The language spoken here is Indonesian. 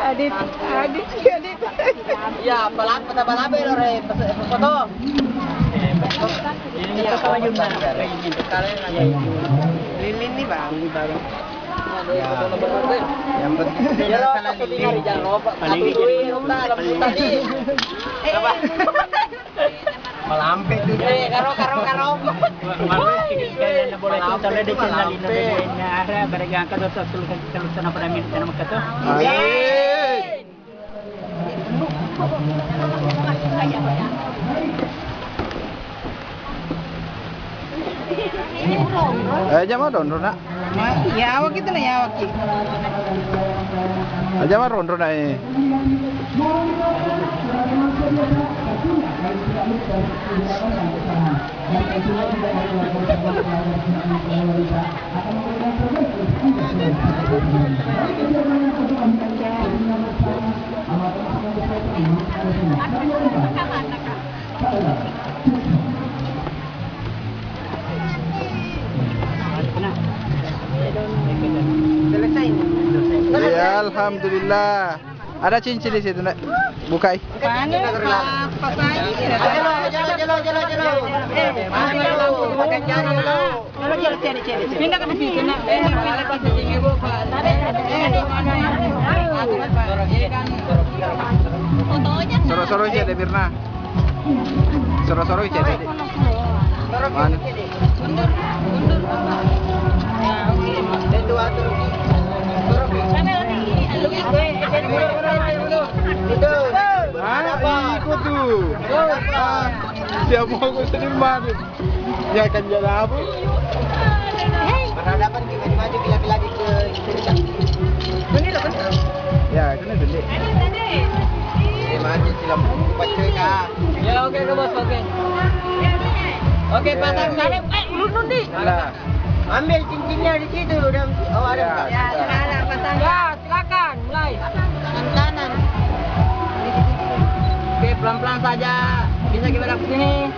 Adit. Ya, balabe lore, foto. Iya, sama juga. Kalian aja itu. Lilin nih bang, di bawah. Yang penting ya lo pas tinggal jangan lupa. Tapi udah dalam tadi. Malampe tuh. Karo. Malampe kaya na boleh tu tala de channel na ara barega ka do sa solution na para minta na magkato. Jangan ron nak. Ya awak itu lah ya awak. Jangan ron ay. Selesai. Ya, alhamdulillah. Ada cincin di situ, nak. Bukai. Paano pa paano? Pindah ke situ nak. Soro-soro aja deh, Mirna. Soro-soro aja deh. Mana? Ikut tuh. Dia mau aku sedih banget. Ya kan jadi apa? Berhadapan gimana maju lagi ke Ini loh kan. Ya, kena dulu. Dia maju silam pacoy kah. Ya oke bos oke. Oke pasang sana. Lulun di. Lah. Ambil cincinnya di situ udah. Oh ada. Ya, sekarang pasang. Ya silakan mulai. Tangan kanan. Oke pelan-pelan saja. Bisa kita dapat sini.